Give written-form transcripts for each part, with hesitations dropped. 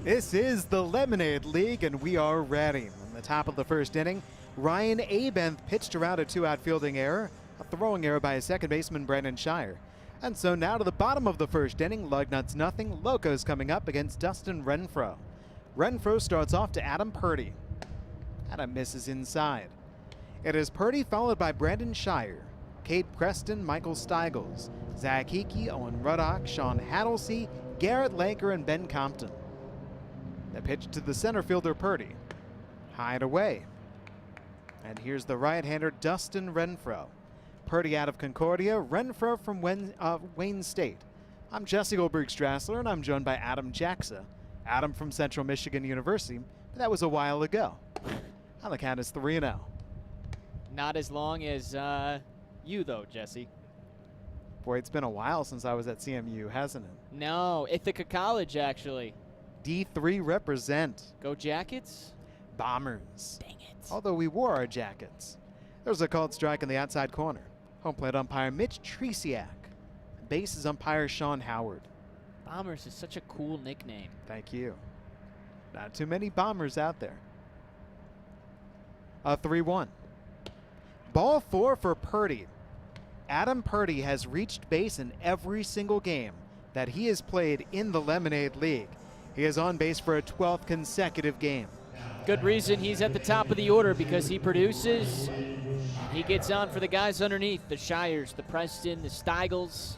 This is the Lemonade League, and we are ready. In the top of the first inning, Ryan Abenth pitched around a two-out fielding error, a throwing error by his second baseman, Brandon Shire. And so now to the bottom of the first inning, Lugnuts nothing, Locos coming up against Dustin Renfroe. Renfroe starts off to Adam Purdy. Adam misses inside. It is Purdy followed by Brandon Shire, Cade Preston, Michael Steigels, Zach Hickey, Owen Ruddock, Sean Hattlesey, Garrett Lanker, and Ben Compton. The pitch to the center fielder Purdy. High and away. And here's the right-hander Dustin Renfroe. Purdy out of Concordia, Renfroe from Wayne State. I'm Jesse Goldberg-Strassler, and I'm joined by Adam Jacksa. Adam from Central Michigan University, but that was a while ago. On the count is 3-0. Not as long as you, though, Jesse. Boy, it's been a while since I was at CMU, hasn't it? No, Ithaca College, actually. D3 represent. Go Jackets? Bombers. Dang it. Although we wore our jackets. There's a called strike in the outside corner. Home plate umpire Mitch Tresiak. Bases umpire Sean Howard. Bombers is such a cool nickname. Thank you. Not too many bombers out there. 3-1. Ball 4 for Purdy. Adam Purdy has reached base in every single game that he has played in the Lemonade League. He is on base for a 12th consecutive game. Good reason he's at the top of the order, because he produces. He gets on for the guys underneath, the Shires, the Preston, the Steigels.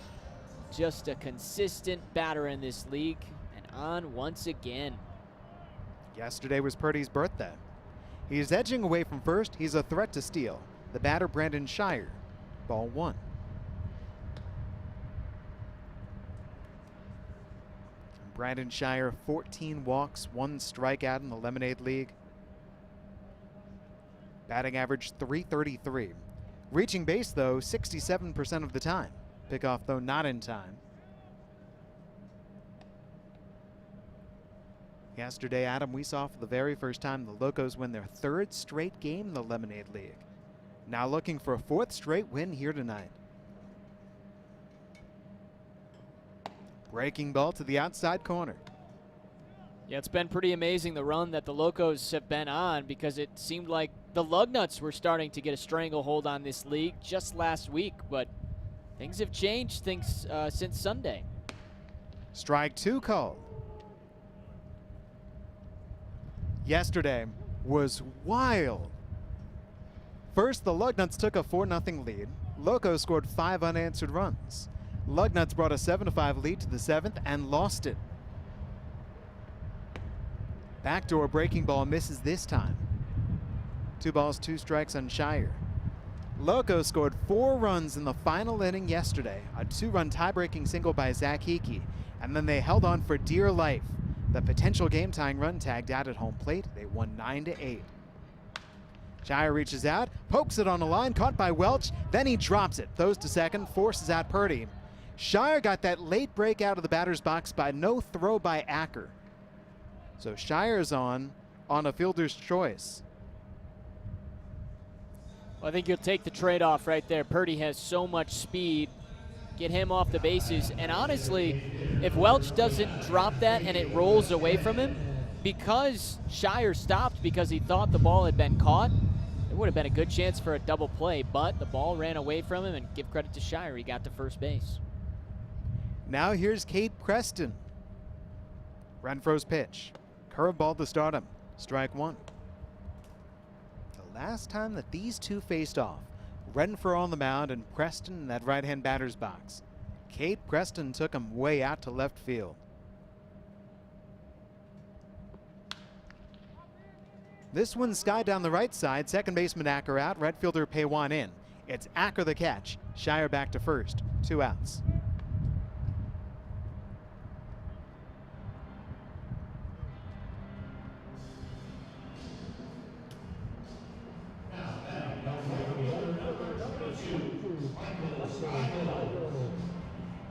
Just a consistent batter in this league, and on once again. Yesterday was Purdy's birthday. He's edging away from first. He's a threat to steal. The batter, Brandon Shire. Ball 1. Brandon Shire, 14 walks, 1 strikeout in the Lemonade League. Batting average .333. Reaching base, though, 67% of the time. Pickoff, though, not in time. Yesterday, Adam, we saw for the very first time the Locos win their 3rd straight game in the Lemonade League. Now looking for a 4th straight win here tonight. Breaking ball to the outside corner. Yeah, it's been pretty amazing the run that the Locos have been on, because it seemed like the Lugnuts were starting to get a stranglehold on this league just last week, but things have changed since Sunday. Strike 2 called. Yesterday was wild. First, the Lugnuts took a 4-0 lead. Locos scored 5 unanswered runs. Lugnuts brought a 7-5 lead to the 7th and lost it. Backdoor breaking ball misses this time. 2 balls, 2 strikes on Shire. Locos scored 4 runs in the final inning yesterday. A 2-run tie-breaking single by Zach Hickey, and then they held on for dear life. The potential game-tying run tagged out at home plate. They won 9-8. Shire reaches out, pokes it on the line, caught by Welch, then he drops it, throws to second, forces out Purdy. Shire got that late break out of the batter's box by no throw by Acker. So Shire's on a fielder's choice. Well, I think you'll take the trade-off right there. Purdy has so much speed. Get him off the bases. And honestly, if Welch doesn't drop that and it rolls away from him, because Shire stopped because he thought the ball had been caught, there would have been a good chance for a double play, but the ball ran away from him, and give credit to Shire, he got to first base. Now here's Cade Preston. Renfroe's pitch. Curveball to start him. Strike 1. The last time that these two faced off, Renfroe on the mound and Preston in that right-hand batter's box. Cade Preston took him way out to left field. This one's sky down the right side. Second baseman Acker out. Right fielder Paywan in. It's Acker the catch. Shire back to first. 2 outs.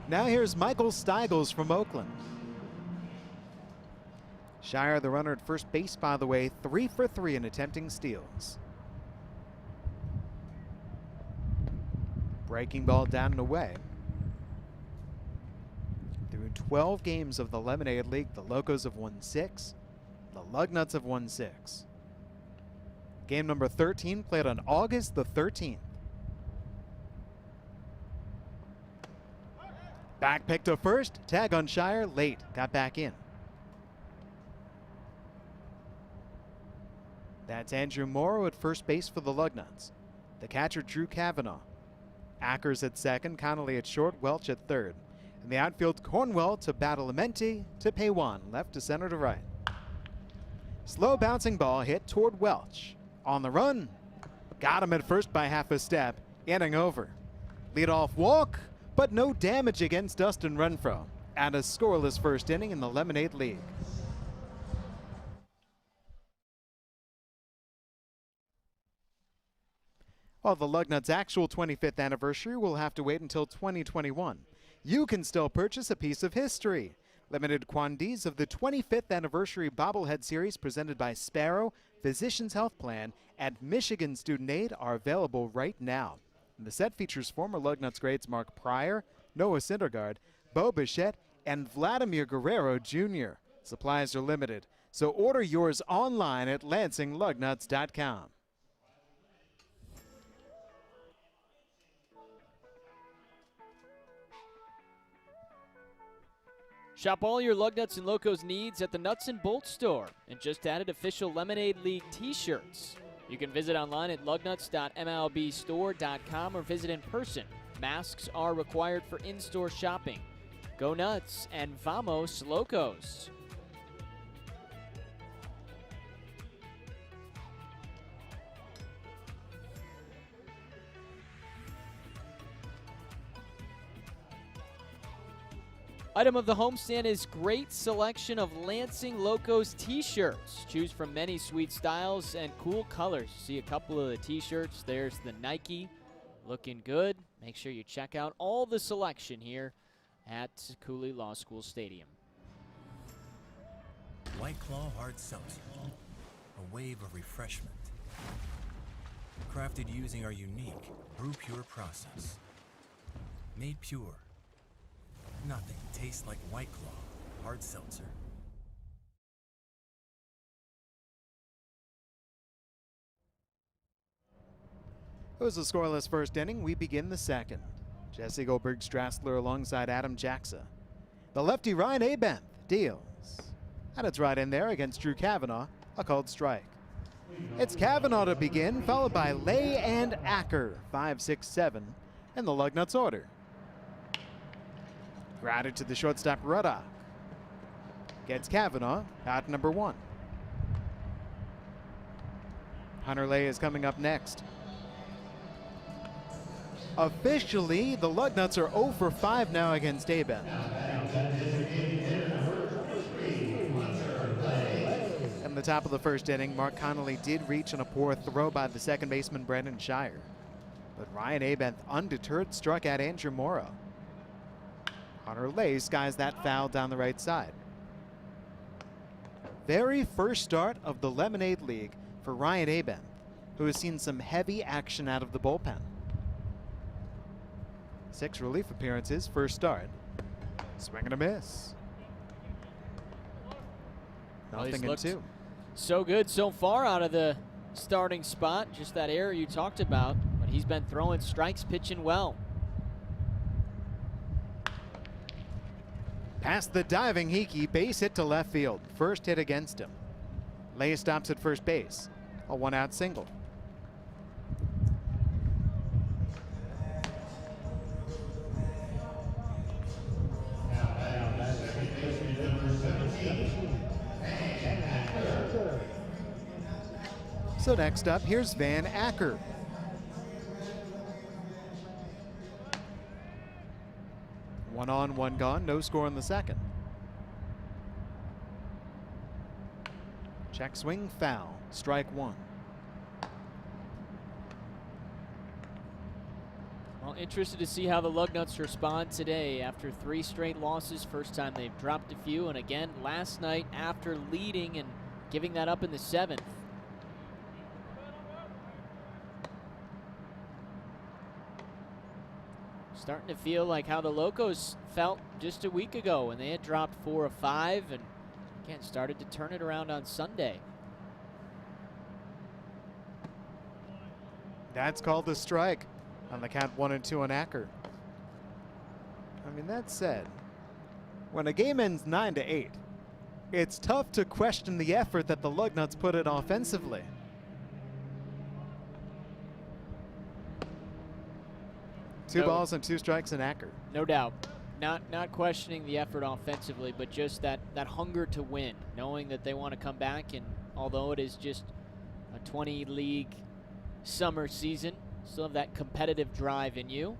Now here's Michael Steigels from Oakland. Shire, the runner at first base, by the way, 3 for 3 in attempting steals. Breaking ball down and away. Through 12 games of the Lemonade League, the Locos have won 6. The Lugnuts have won 6. Game number 13 played on August the 13th. Back pick to first, tag on Shire, late, got back in. That's Andrew Morrow at first base for the Lugnuts. The catcher, Drew Kavanaugh. Ackers at second, Connolly at short, Welch at third. In the outfield, Cornwell to Badalamenti to Paywan, left to center to right. Slow bouncing ball hit toward Welch. On the run, got him at first by half a step, inning over. Leadoff walk, but no damage against Dustin Renfro. And a scoreless first inning in the Lemonade League. While the Lugnuts' actual 25th anniversary will have to wait until 2021, you can still purchase a piece of history. Limited quantities of the 25th anniversary bobblehead series presented by Sparrow Physicians Health Plan and Michigan Student Aid are available right now. The set features former Lugnuts greats Mark Pryor, Noah Syndergaard, Bo Bichette, and Vladimir Guerrero Jr. Supplies are limited, so order yours online at lansinglugnuts.com. Shop all your Lugnuts and Locos needs at the Nuts and Bolts store and just added official Lemonade League t-shirts. You can visit online at lugnuts.mlbstore.com or visit in person. Masks are required for in-store shopping. Go Nuts and Vamos Locos. Item of the homestand is great selection of Lansing Locos t-shirts. Choose from many sweet styles and cool colors. See a couple of the t-shirts. There's the Nike, looking good. Make sure you check out all the selection here at Cooley Law School Stadium. White Claw Hard Seltzer, a wave of refreshment. Crafted using our unique Brew Pure process. Made pure. Nothing tastes like White Claw Hard Seltzer. It was a scoreless first inning. We begin the second. Jesse Goldberg Strassler alongside Adam Jackson. The lefty Ryan Abenth deals. And it's right in there against Drew Kavanaugh, a called strike. It's Kavanaugh to begin, followed by Lay and Acker, 5, 6, 7, in the Lugnuts order. Grounded to the shortstop Ruddock. Gets Kavanaugh out number 1. Hunter Lay is coming up next. Officially, the Lugnuts are 0 for 5 now against Abenth. In the top of the first inning, Mark Connolly did reach on a poor throw by the second baseman Brandon Shire. But Ryan Abenth, undeterred, struck out Andrew Morrow. Hunter Lay skies that foul down the right side. Very first start of the Lemonade League for Ryan Abenth, who has seen some heavy action out of the bullpen. 6 relief appearances, first start. Swing and a miss. Nothing in 2. So good so far out of the starting spot. Just that error you talked about, but he's been throwing strikes, pitching well. Past the diving Hickey, base hit to left field. First hit against him. Lay stops at first base. A 1-out single. So next up, here's Van Acker. One on, one gone, no score in the second. Check swing, foul, strike 1. Well, interested to see how the Lugnuts respond today after 3 straight losses. First time they've dropped a few, and again last night after leading and giving that up in the 7th. Starting to feel like how the Locos felt just a week ago when they had dropped 4 of 5 and again started to turn it around on Sunday. That's called the strike on the count 1-2 on Acker. I mean, that said, when a game ends 9-8, it's tough to question the effort that the Lugnuts put in offensively. Two balls and 2 strikes in Acker. No doubt. Not questioning the effort offensively, but just that hunger to win, knowing that they want to come back, and although it is just a 20 league summer season, still have that competitive drive in you.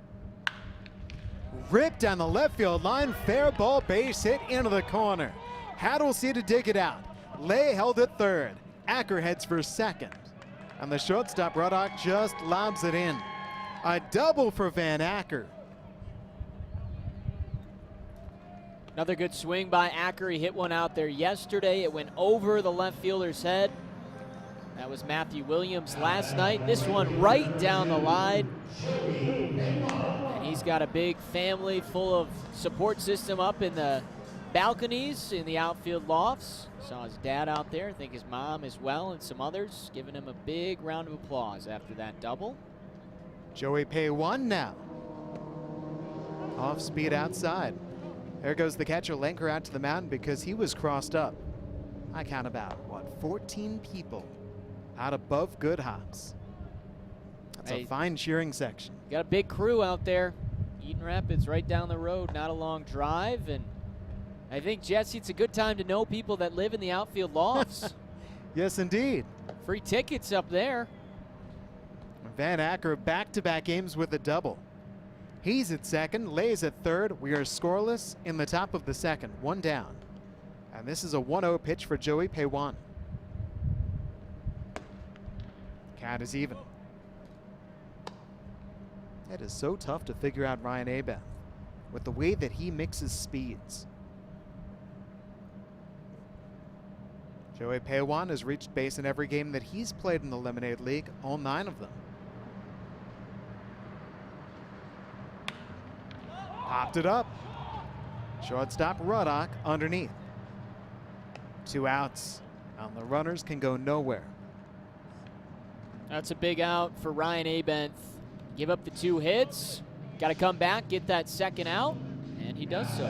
Ripped down the left field line, fair ball, base hit into the corner. Haddlesey to dig it out. Lay held it third. Acker heads for second. And the shortstop Ruddock just lobs it in. A double for Van Acker. Another good swing by Acker. He hit one out there yesterday. It went over the left fielder's head. That was Matthew Williams last night. This one right down the line. And he's got a big family full of support system up in the balconies in the outfield lofts. Saw his dad out there, I think his mom as well, and some others giving him a big round of applause after that double. Joey Pay-1 now. Off speed outside. There goes the catcher Lenker out to the mound because he was crossed up. I count about, 14 people out above Good Hops. That's a fine cheering section. Got a big crew out there. Eden Rapids right down the road, not a long drive. And I think, Jesse, it's a good time to know people that live in the outfield lofts. Yes, indeed. Free tickets up there. Van Acker back-to-back games with a double. He's at second, Lays at third. We are scoreless in the top of the second, 1 down. And this is a 1-0 pitch for Joey Pay-1. Count is even. It is so tough to figure out Ryan Abeth with the way that he mixes speeds. Joey Pay-1 has reached base in every game that he's played in the Lemonade League, all 9 of them. Popped it up. Shortstop Ruddock underneath. 2 outs, and the runners can go nowhere. That's a big out for Ryan Abeth. Give up the 2 hits. Got to come back, get that second out, and he does so.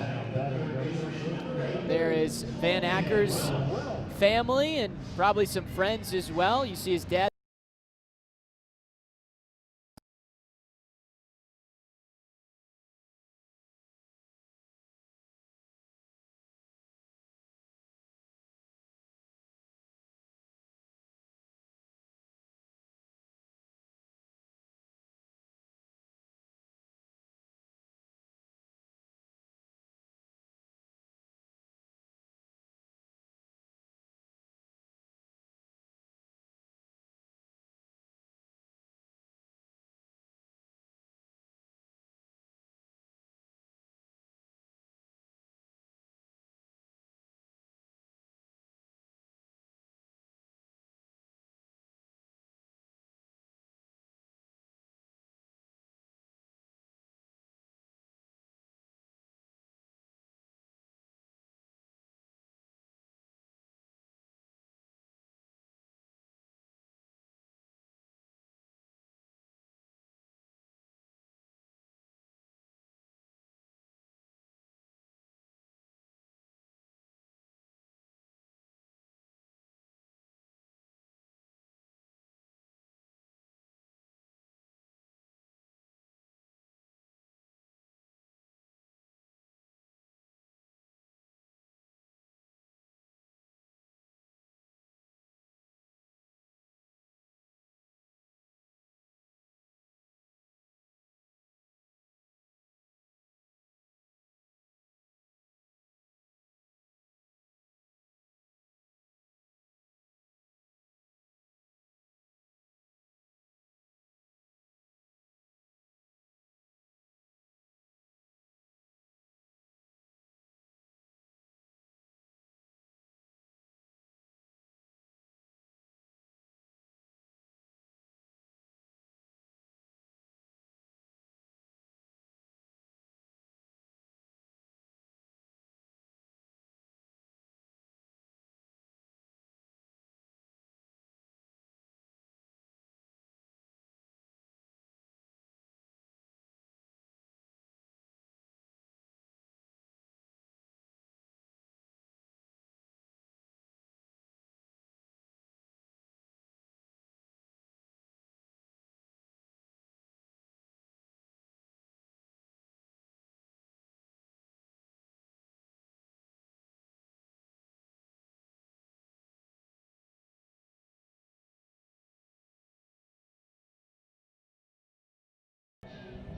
There is Van Acker's family and probably some friends as well. You see his dad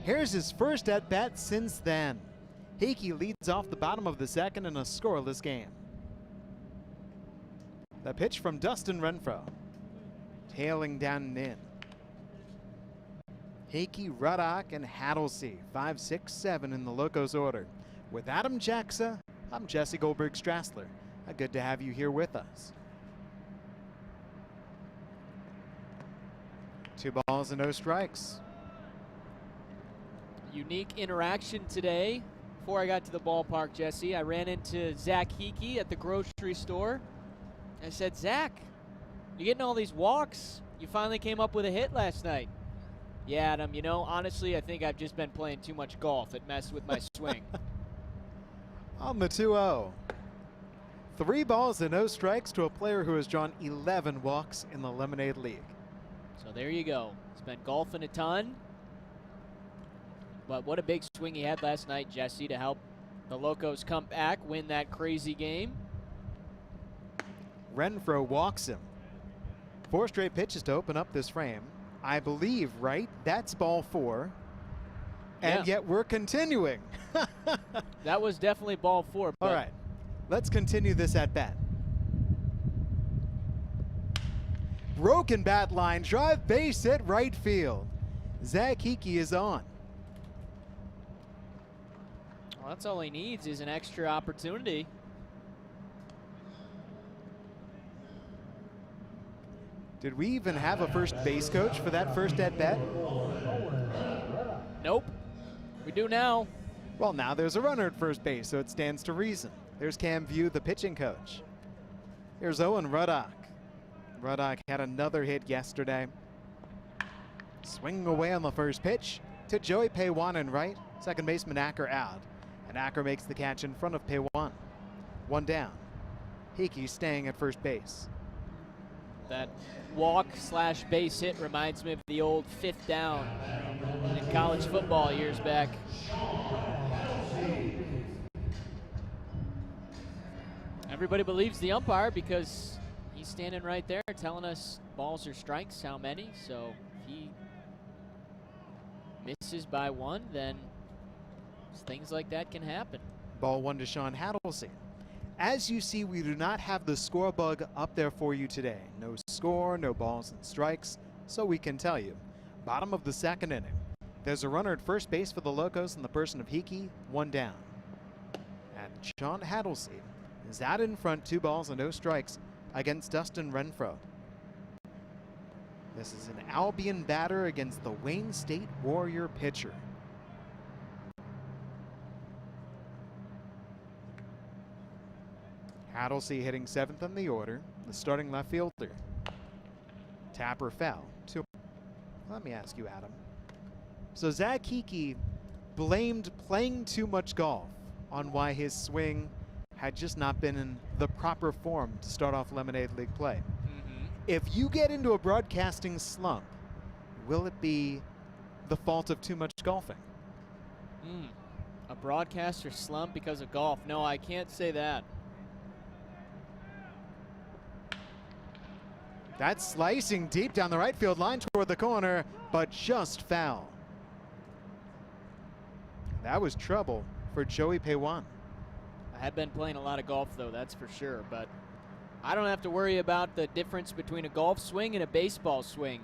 Here's his first at-bat since then. Hickey leads off the bottom of the second in a scoreless game. The pitch from Dustin Renfro. Tailing down and in. Hickey, Ruddock, and Hattlesey, 5, 6, 7 in the Locos order. With Adam Jacksa, I'm Jesse Goldberg-Strassler. Good to have you here with us. 2 balls and no strikes. Unique interaction today. Before I got to the ballpark, Jesse, I ran into Zach Hickey at the grocery store. I said, Zach, you getting all these walks? You finally came up with a hit last night. Yeah, Adam, you know, honestly, I think I've just been playing too much golf. It messed with my swing. On the 2-0. 3 balls and no strikes to a player who has drawn 11 walks in the Lemonade League. So there you go. He's been golfing a ton. But what a big swing he had last night, Jesse, to help the Locos come back, win that crazy game. Renfro walks him. 4 straight pitches to open up this frame. I believe, right? That's ball 4. And Yeah. yet we're continuing. That was definitely ball 4. All right, let's continue this at bat. Broken bat line drive, base hit right field. Zach Hickey is on. Well, that's all he needs is an extra opportunity. Did we even have a first base coach for that first at bat? Nope. We do now. Well, now there's a runner at first base, so it stands to reason. There's Cam View, the pitching coach. Here's Owen Ruddock. Ruddock had another hit yesterday. Swinging away on the first pitch to Joey Paywan in right. Second baseman Acker out. And Acker makes the catch in front of Paywan. 1 down. Hickey staying at first base. That walk/base hit reminds me of the old 5th down in college football years back. Everybody believes the umpire because he's standing right there telling us balls or strikes, how many. So if he misses by 1, then things like that can happen. Ball 1 to Sean Hattlesey. As you see, we do not have the score bug up there for you today. No score, no balls and strikes, so we can tell you. Bottom of the second inning. There's a runner at first base for the Locos in the person of Hickey, 1 down. And Sean Hattlesey is out in front, 2 balls and no strikes against Dustin Renfro. This is an Albion batter against the Wayne State Warrior pitcher. Hattlesey hitting 7th in the order, the starting left fielder. Tapper foul. Let me ask you, Adam. So Zach Hickey blamed playing too much golf on why his swing had just not been in the proper form to start off Lemonade League play. If you get into a broadcasting slump, will it be the fault of too much golfing? A broadcaster slump because of golf? No, I can't say that. That's slicing deep down the right field line toward the corner, but just foul. That was trouble for Joey Paywan. I have been playing a lot of golf, though, that's for sure. But I don't have to worry about the difference between a golf swing and a baseball swing.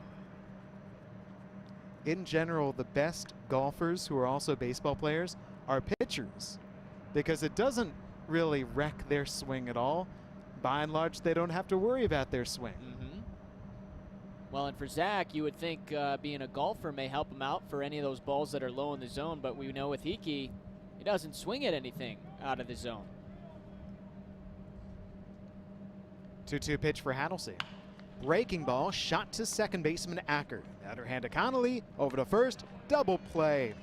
In general, the best golfers who are also baseball players are pitchers because it doesn't really wreck their swing at all. By and large, they don't have to worry about their swing. Well, and for Zach, you would think being a golfer may help him out for any of those balls that are low in the zone, but we know with Hickey, he doesn't swing at anything out of the zone. 2-2 pitch for Hattlesey. Breaking ball, shot to second baseman Acker. The other hand to Connolly, over to first, double play.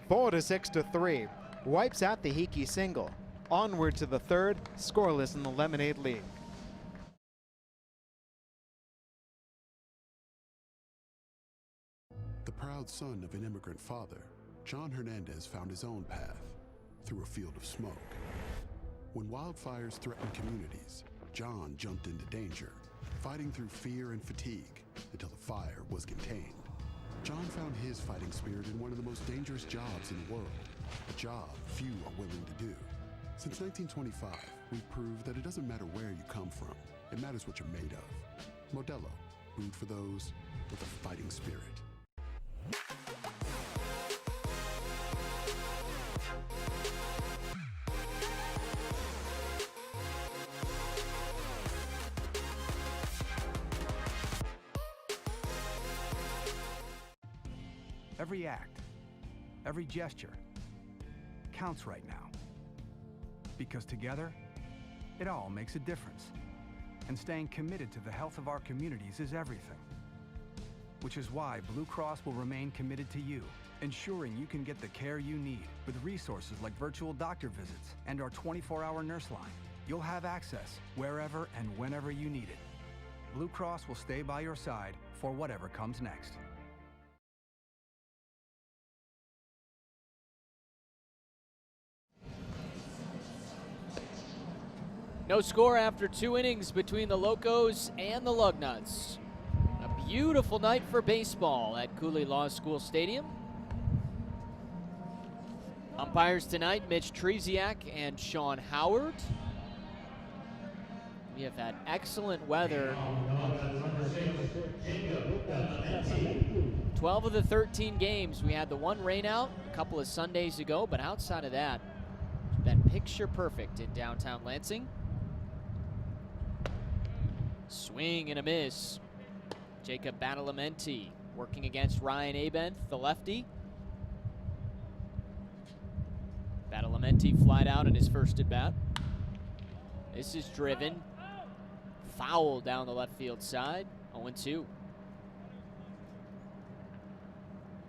4-6-3. Wipes out the Hickey single. Onward to the third, scoreless in the Lemonade League. The proud son of an immigrant father, John Hernandez found his own path through a field of smoke. When wildfires threatened communities, John jumped into danger, fighting through fear and fatigue until the fire was contained. John found his fighting spirit in one of the most dangerous jobs in the world, a job few are willing to do. Since 1925, we've proved that it doesn't matter where you come from, it matters what you're made of. Modelo, brewed for those with a fighting spirit. Every act, every gesture counts right now. Because together, it all makes a difference. And staying committed to the health of our communities is everything. Which is why Blue Cross will remain committed to you, ensuring you can get the care you need with resources like virtual doctor visits and our 24-hour nurse line. You'll have access wherever and whenever you need it. Blue Cross will stay by your side for whatever comes next. No score after 2 innings between the Locos and the Lugnuts. A beautiful night for baseball at Cooley Law School Stadium. Umpires tonight, Mitch Tresiak and Sean Howard. We have had excellent weather. 12 of the 13 games, we had the one rainout a couple of Sundays ago, but outside of that, it's been picture perfect in downtown Lansing. Swing and a miss. Jacob Badalamenti working against Ryan Abenth, the lefty. Badalamenti flied out in his first at bat. This is driven. Foul down the left field side. 0-2.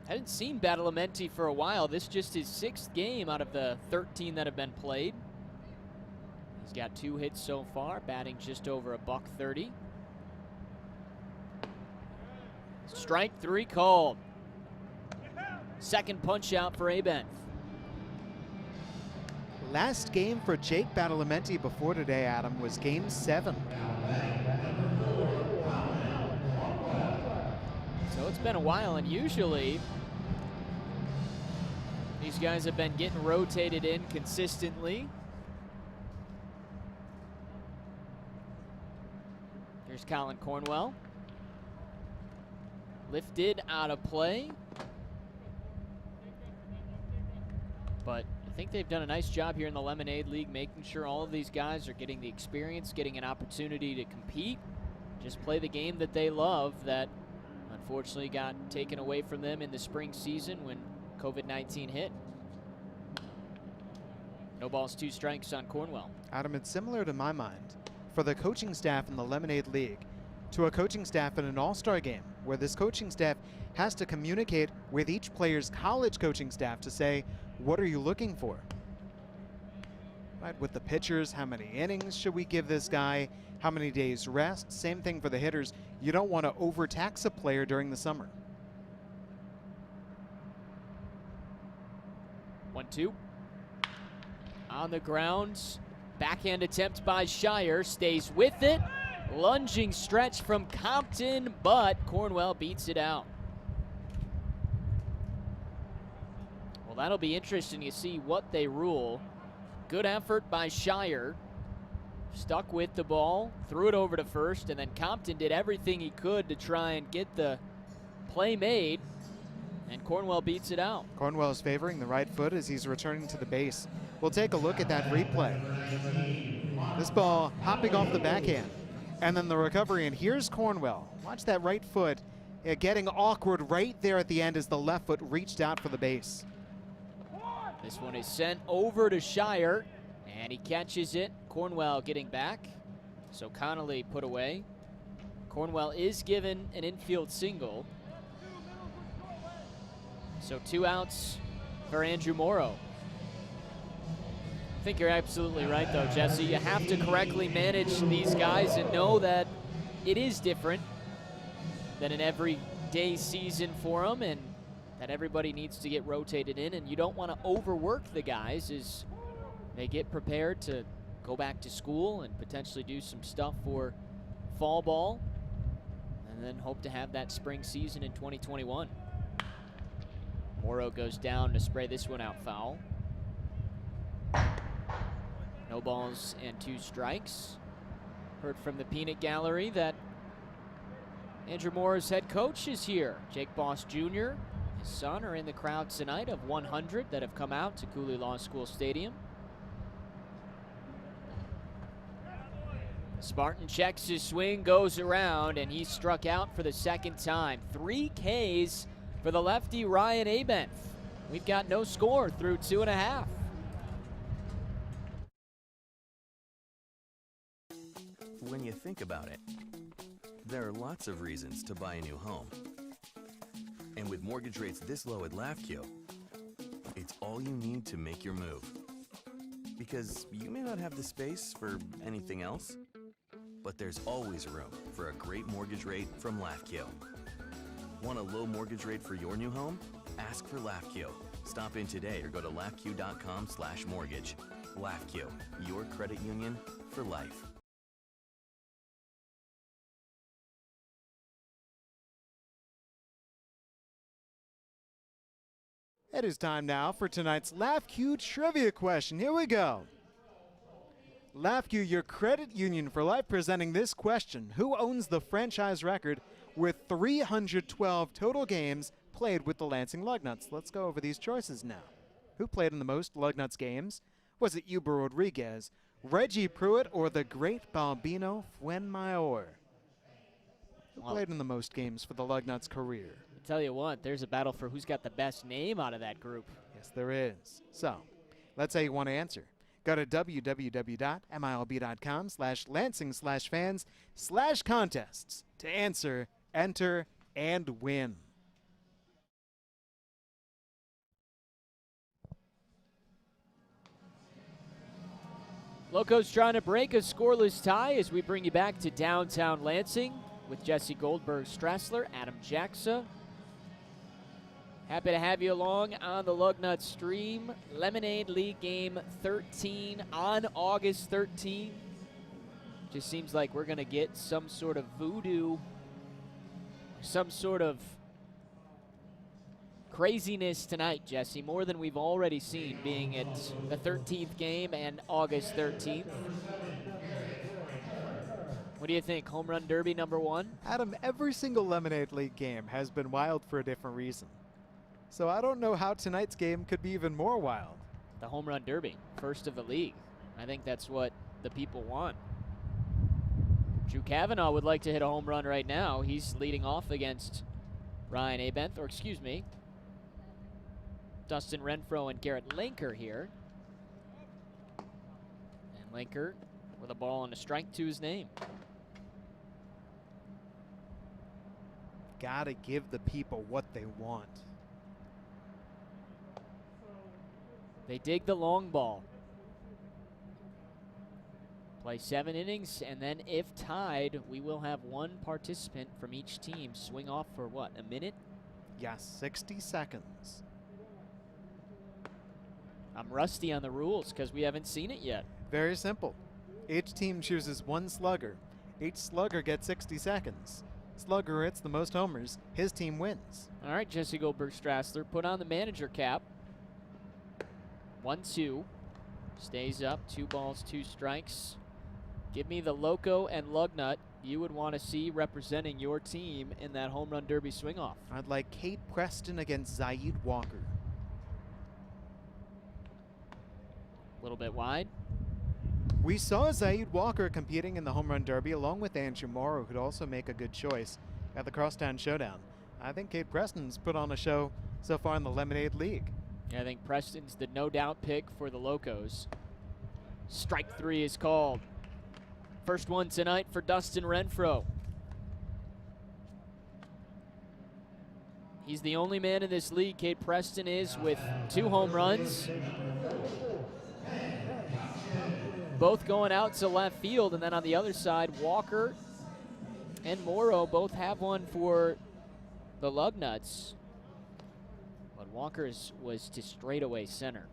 Hadn't seen Badalamenti for a while. This just his 6th game out of the 13 that have been played. He's got 2 hits so far, batting just over $130. Strike 3 called. Second punch out for Abenth. Last game for Jake Badalamenti before today, Adam, was Game 7. So it's been a while, and usually these guys have been getting rotated in consistently. Here's Colin Cornwell. Lifted out of play. But I think they've done a nice job here in the Lemonade League, making sure all of these guys are getting the experience, getting an opportunity to compete, just play the game that they love that unfortunately got taken away from them in the spring season when COVID-19 hit. No balls, 2 strikes on Cornwell. Adam, it's similar to my mind for the coaching staff in the Lemonade League to a coaching staff in an all-star game, where this coaching staff has to communicate with each player's college coaching staff to say, what are you looking for? Right, with the pitchers, how many innings should we give this guy? How many days rest? Same thing for the hitters. You don't want to overtax a player during the summer. 1-2. On the ground. Backhand attempt by Shire. Stays with it. Lunging stretch from Compton, but Cornwell beats it out. Well, that'll be interesting to see what they rule. Good effort by Shire. Stuck with the ball, threw it over to first, and then Compton did everything he could to try and get the play made, and Cornwell beats it out. Cornwell is favoring the right foot as he's returning to the base. We'll take a look at that replay. This ball hopping off the backhand. And then the recovery, and here's Cornwell. Watch that right foot getting awkward right there at the end as the left foot reached out for the base. This one is sent over to Shire, and he catches it. Cornwell getting back, so Connolly put away. Cornwell is given an infield single. So 2 outs for Andrew Morrow. I think you're absolutely right, though, Jesse. You have to correctly manage these guys and know that it is different than an everyday season for them, and that everybody needs to get rotated in, and you don't want to overwork the guys as they get prepared to go back to school and potentially do some stuff for fall ball, and then hope to have that spring season in 2021. Morrow goes down to spray this one out foul. No balls and 2 strikes. Heard from the peanut gallery that Andrew Moore's head coach is here. Jake Boss Jr., his son, are in the crowd tonight of 100 that have come out to Cooley Law School Stadium. Spartan checks his swing, goes around, and he's struck out for the 2nd time. 3 Ks for the lefty Ryan Abenth. We've got no score through 2.5. When you think about it, there are lots of reasons to buy a new home. And with mortgage rates this low at LAFCU, it's all you need to make your move. Because you may not have the space for anything else, but there's always room for a great mortgage rate from LAFCU. Want a low mortgage rate for your new home? Ask for LAFCU. Stop in today or go to lafq.com/mortgage. LAFCU, your credit union for life. It is time now for tonight's LAFCU trivia question. Here we go. LAFCU, your credit union for life, presenting this question. Who owns the franchise record with 312 total games played with the Lansing Lugnuts? Let's go over these choices now. Who played in the most Lugnuts games? Was it Huber Rodriguez, Reggie Pruitt, or the great Balbino Fuenmayor? Who played in the most games for the Lugnuts career? I tell you what, there's a battle for who's got the best name out of that group. Yes, there is. So, let's say you want to answer. Go to www.milb.com/Lansing/fans/contests to answer, enter, and win. Locos trying to break a scoreless tie as we bring you back to downtown Lansing with Jesse Goldberg Strassler, Adam Jacksa. Happy to have you along on the Lugnut stream. Lemonade League Game 13 on August 13. Just seems like we're going to get some sort of voodoo, some sort of craziness tonight, Jesse, more than we've already seen, being at the 13th game and August 13th. What do you think? Home Run Derby #1? Adam, every single Lemonade League game has been wild for a different reason. So I don't know how tonight's game could be even more wild. The Home Run Derby, first of the league. I think that's what the people want. Drew Kavanaugh would like to hit a home run right now. He's leading off against Ryan Abenth, or excuse me, Dustin Renfro and Garrett Linker here. And Linker with a ball and a strike to his name. Gotta give the people what they want. They dig the long ball. Play 7 innings, and then if tied, we will have one participant from each team swing off for what, a minute? Yes, 60 seconds. I'm rusty on the rules because we haven't seen it yet. Very simple. Each team chooses one slugger. Each slugger gets 60 seconds. Slugger hits the most homers, his team wins. All right, Jesse Goldberg Strassler, put on the manager cap. 1-2. Stays up, 2 balls, 2 strikes. Give me the Loco and Lugnut you would want to see representing your team in that home run derby swing-off. I'd like Kate Preston against Zaid Walker. A little bit wide. We saw Zaid Walker competing in the home run derby along with Andrew Morrow, who'd also make a good choice at the Crosstown Showdown. I think Kate Preston's put on a show so far in the Lemonade League. I think Preston's the no-doubt pick for the Locos. Strike 3 is called. First one tonight for Dustin Renfro. He's the only man in this league, Kate Preston is, with 2 home runs. Both going out to left field, and then on the other side, Walker and Morrow both have one for the Lugnuts. But Walker's was to straightaway center.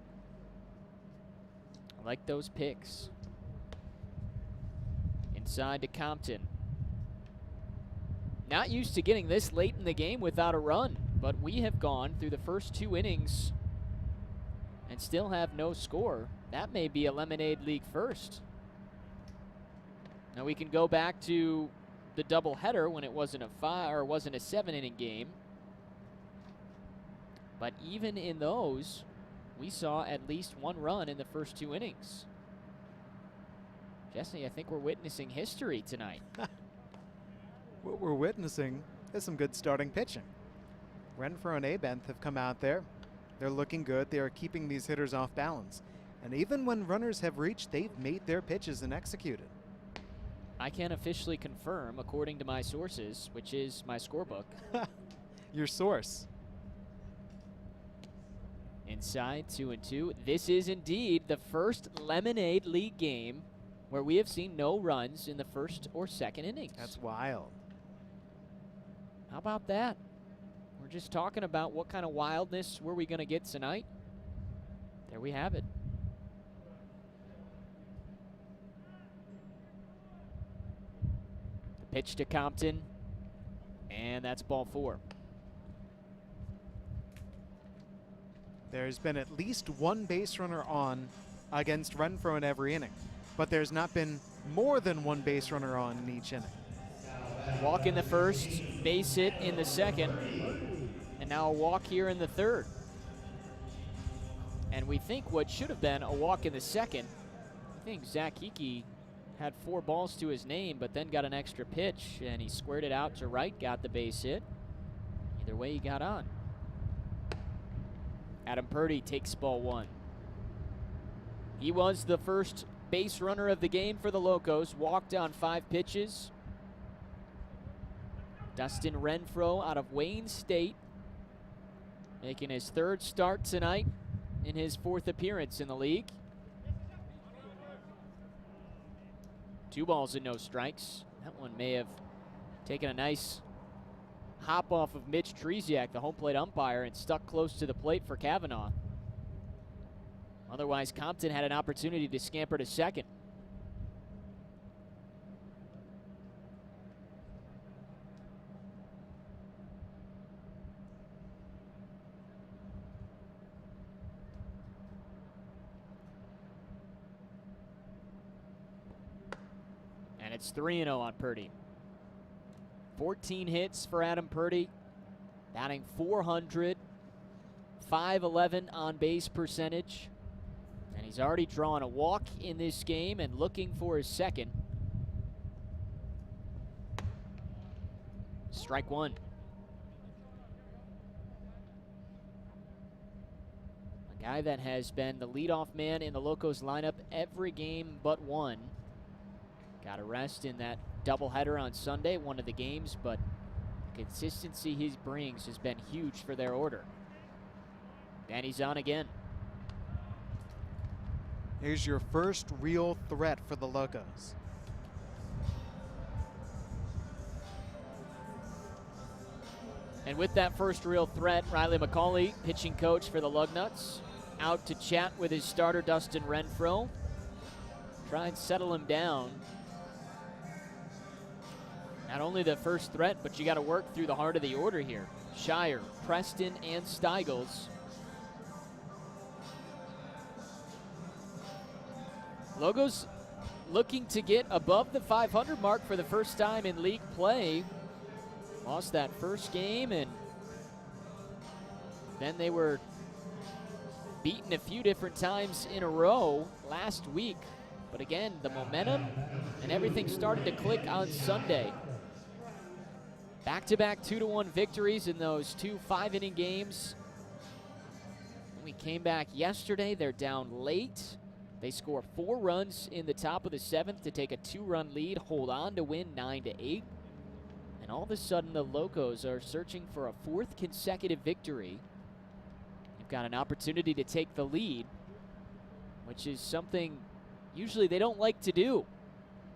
I like those picks. Inside to Compton. Not used to getting this late in the game without a run. But we have gone through the first 2 innings and still have no score. That may be a Lemonade League first. Now we can go back to the doubleheader when it wasn't a 7-inning game. But even in those, we saw at least 1 run in the first 2 innings. Jesse, I think we're witnessing history tonight. What we're witnessing is some good starting pitching. Renfroe and Abenth have come out there. They're looking good. They are keeping these hitters off balance. And even when runners have reached, they've made their pitches and executed. I can officially confirm, according to my sources, which is my scorebook. Your source. Inside 2-2. This is indeed the first Lemonade League game where we have seen no runs in the first or second innings. That's wild. How about that? We're just talking about what kind of wildness were we going to get tonight. There we have it. The pitch to Compton, and that's ball 4. There's been at least 1 base runner on against Renfroe in every inning, but there's not been more than 1 base runner on in each inning. Walk in the first, base hit in the second, and now a walk here in the third. And we think what should have been a walk in the second. I think Zach Hickey had 4 balls to his name, but then got an extra pitch, and he squared it out to right, got the base hit. Either way, he got on. Adam Purdy takes ball 1. He was the first base runner of the game for the Locos, walked on 5 pitches. Dustin Renfroe out of Wayne State, making his 3rd start tonight in his 4th appearance in the league. 2 balls and no strikes. That one may have taken a nice hop off of Mitch Tresiak, the home plate umpire, and stuck close to the plate for Kavanaugh. Otherwise, Compton had an opportunity to scamper to second. And it's 3-0 on Purdy. 14 hits for Adam Purdy, batting .400, .511 on base percentage. And he's already drawn a walk in this game and looking for his second. Strike 1. A guy that has been the leadoff man in the Locos lineup every game but 1. Got a rest in that doubleheader on Sunday, one of the games, but the consistency he brings has been huge for their order. And he's on again. Here's your first real threat for the Locos. And with that first real threat, Riley McCauley, pitching coach for the Lugnuts, out to chat with his starter, Dustin Renfroe. Try and settle him down. Not only the first threat, but you got to work through the heart of the order here. Shire, Preston, and Steigels. Logos looking to get above the 500 mark for the first time in league play. Lost that first game, and then they were beaten a few different times in a row last week. But again, the momentum and everything started to click on Sunday. Back-to-back 2-1 victories in those 2 5-inning games. We came back yesterday. They're down late. They score 4 runs in the top of the 7th to take a 2-run lead, hold on to win 9-8. And all of a sudden, the Locos are searching for a 4th consecutive victory. They've got an opportunity to take the lead, which is something usually they don't like to do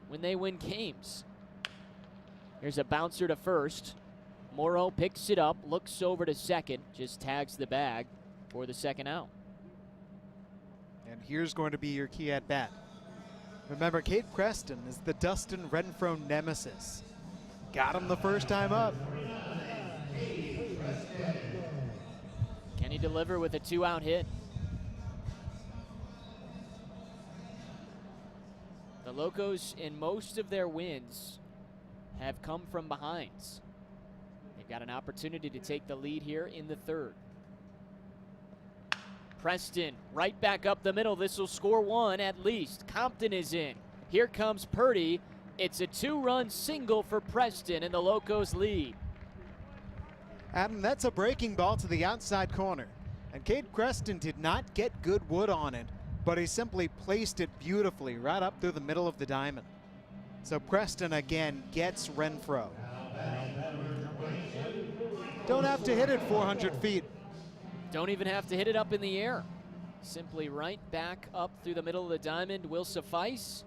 when they win games. Here's a bouncer to first. Morrow picks it up, looks over to second, just tags the bag for the second out. And here's going to be your key at bat. Remember, Cade Preston is the Dustin Renfroe nemesis. Got him the first time up. deliver with a 2-out hit. The Locos, in most of their wins, have come from behinds. They've got an opportunity to take the lead here in the third. Preston right back up the middle. This will score one at least. Compton is in. Here comes Purdy. It's a 2-run single for Preston, and the Locos lead. Adam, that's a breaking ball to the outside corner. And Cade Preston did not get good wood on it, but he simply placed it beautifully right up through the middle of the diamond. So Preston again gets Renfroe. Don't have to hit it 400 feet. Don't even have to hit it up in the air. Simply right back up through the middle of the diamond will suffice.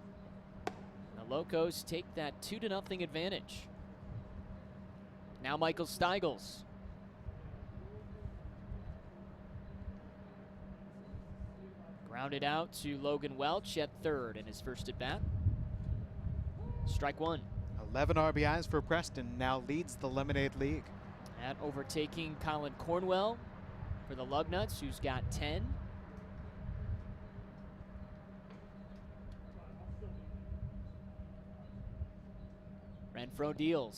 The Locos take that 2-0 advantage. Now Michael Steigels. Grounded out to Logan Welch at third in his first at bat. Strike one. 11 RBIs for Preston, now leads the Lemonade League. At overtaking Colin Cornwell for the Lugnuts, who's got 10. Renfroe deals.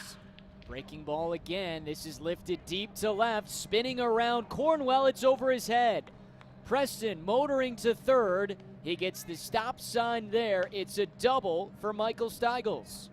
Breaking ball again. This is lifted deep to left, spinning around Cornwell. It's over his head. Preston motoring to third. He gets the stop sign there. It's a double for Michael Steigels.